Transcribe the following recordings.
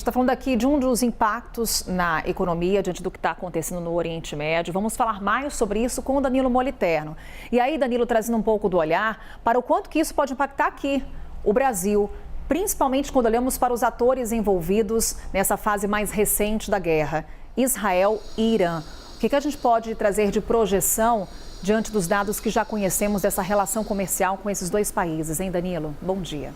Está falando aqui de um dos impactos na economia diante do que está acontecendo no Oriente Médio. Vamos falar mais sobre isso com o Danilo Moliterno. E aí, Danilo, trazendo um pouco do olhar para o quanto que isso pode impactar aqui, o Brasil, principalmente quando olhamos para os atores envolvidos nessa fase mais recente da guerra, Israel e Irã. O que a gente pode trazer de projeção diante dos dados que já conhecemos dessa relação comercial com esses dois países, hein, Danilo? Bom dia.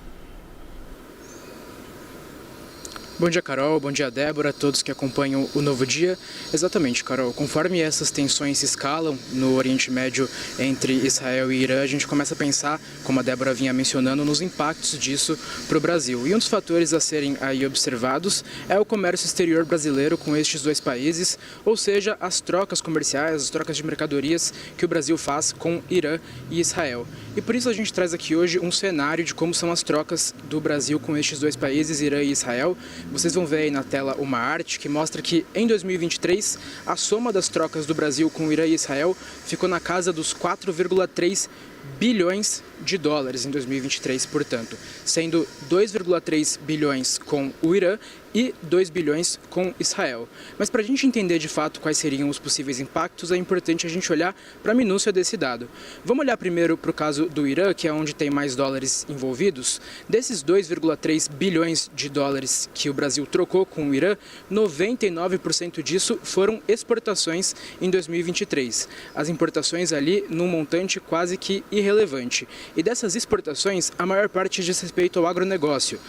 Bom dia, Carol. Bom dia, Débora, a todos que acompanham o Novo Dia. Exatamente, Carol. Conforme essas tensões se escalam no Oriente Médio entre Israel e Irã, a gente começa a pensar, como a Débora vinha mencionando, nos impactos disso para o Brasil. E um dos fatores a serem aí observados é o comércio exterior brasileiro com estes dois países, ou seja, as trocas comerciais, as trocas de mercadorias que o Brasil faz com Irã e Israel. E por isso a gente traz aqui hoje um cenário de como são as trocas do Brasil com estes dois países, Irã e Israel. Vocês vão ver aí na tela uma arte que mostra que em 2023 a soma das trocas do Brasil com Irã e Israel ficou na casa dos 4,3 bilhões de dólares em 2023, portanto, sendo 2,3 bilhões com o Irã e 2 bilhões com Israel. Mas para a gente entender de fato quais seriam os possíveis impactos, é importante a gente olhar para a minúcia desse dado. Vamos olhar primeiro para o caso do Irã, que é onde tem mais dólares envolvidos. Desses 2,3 bilhões de dólares que o Brasil trocou com o Irã, 99% disso foram exportações em 2023. As importações ali num montante quase que irrelevante. E dessas exportações, a maior parte diz respeito ao agronegócio.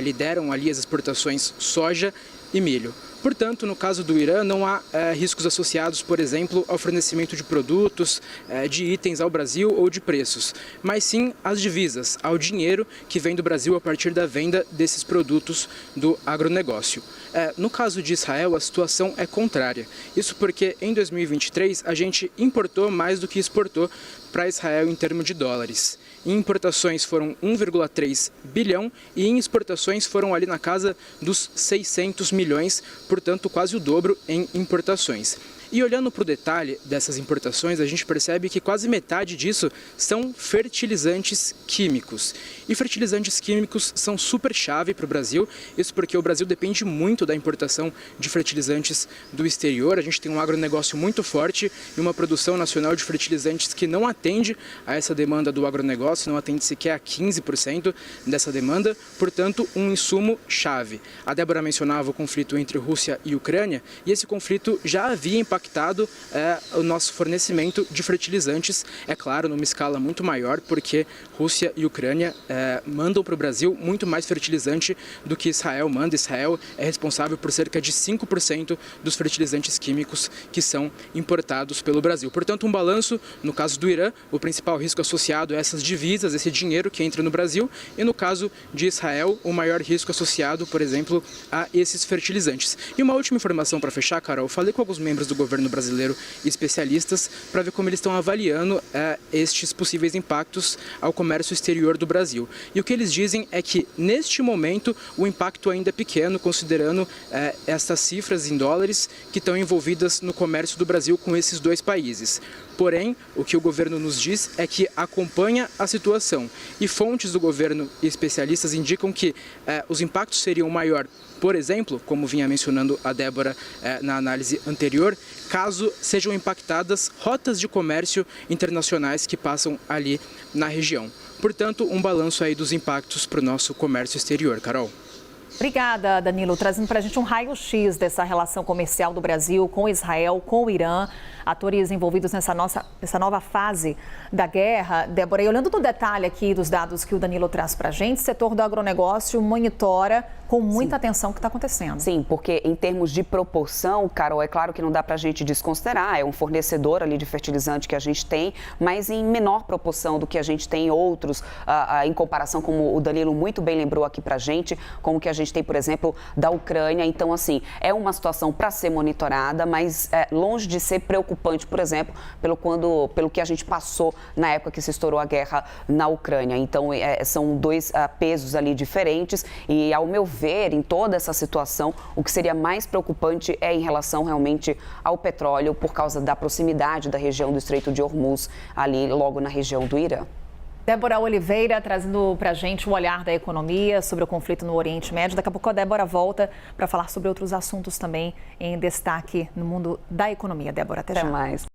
Lideram ali as exportações soja e milho. Portanto, no caso do Irã, não há riscos associados, por exemplo, ao fornecimento de produtos, de itens ao Brasil ou de preços, mas sim às divisas, ao dinheiro que vem do Brasil a partir da venda desses produtos do agronegócio. No caso de Israel, a situação é contrária. Isso porque em 2023 a gente importou mais do que exportou para Israel em termos de dólares. Em importações foram 1,3 bilhão e em exportações foram ali na casa dos 600 milhões, portanto quase o dobro em importações. E olhando para o detalhe dessas importações, a gente percebe que quase metade disso são fertilizantes químicos. E fertilizantes químicos são super chave para o Brasil, isso porque o Brasil depende muito da importação de fertilizantes do exterior. A gente tem um agronegócio muito forte e uma produção nacional de fertilizantes que não atende a essa demanda do agronegócio, não atende sequer a 15% dessa demanda, portanto um insumo chave. A Débora mencionava o conflito entre Rússia e Ucrânia, e esse conflito já havia impactado o nosso fornecimento de fertilizantes, é claro, numa escala muito maior, porque Rússia e Ucrânia mandam para o Brasil muito mais fertilizante do que Israel manda. Israel é responsável por cerca de 5% dos fertilizantes químicos que são importados pelo Brasil. Portanto, um balanço, no caso do Irã, o principal risco associado a essas divisas, esse dinheiro que entra no Brasil, e no caso de Israel, o maior risco associado, por exemplo, a esses fertilizantes. E uma última informação para fechar, Carol, eu falei com alguns membros do governo brasileiro e especialistas para ver como eles estão avaliando estes possíveis impactos ao comércio exterior do Brasil. E o que eles dizem é que, neste momento, o impacto ainda é pequeno, considerando essas cifras em dólares que estão envolvidas no comércio do Brasil com esses dois países. Porém, o que o governo nos diz é que acompanha a situação. E fontes do governo e especialistas indicam que os impactos seriam maior, por exemplo, como vinha mencionando a Débora na análise anterior, caso sejam impactadas rotas de comércio internacionais que passam ali na região. Portanto, um balanço aí dos impactos para o nosso comércio exterior. Carol. Obrigada, Danilo, trazendo para a gente um raio-x dessa relação comercial do Brasil com Israel, com o Irã, atores envolvidos nessa nova fase da guerra. Débora, e olhando no detalhe aqui dos dados que o Danilo traz para a gente, o setor do agronegócio monitora com muita atenção o que está acontecendo. Sim, porque em termos de proporção, Carol, é claro que não dá para a gente desconsiderar, é um fornecedor ali de fertilizante que a gente tem, mas em menor proporção do que a gente tem outros, em comparação, como o Danilo muito bem lembrou aqui para a gente, como que a gente tem, por exemplo, da Ucrânia. Então, assim, é uma situação para ser monitorada, mas longe de ser preocupante, por exemplo, pelo que a gente passou na época que se estourou a guerra na Ucrânia. Então, são dois pesos ali diferentes e, ao meu ver, em toda essa situação, o que seria mais preocupante é em relação realmente ao petróleo, por causa da proximidade da região do Estreito de Hormuz, ali logo na região do Irã. Débora Oliveira trazendo para a gente o olhar da economia sobre o conflito no Oriente Médio. Daqui a pouco a Débora volta para falar sobre outros assuntos também em destaque no mundo da economia. Débora, até já. Até mais.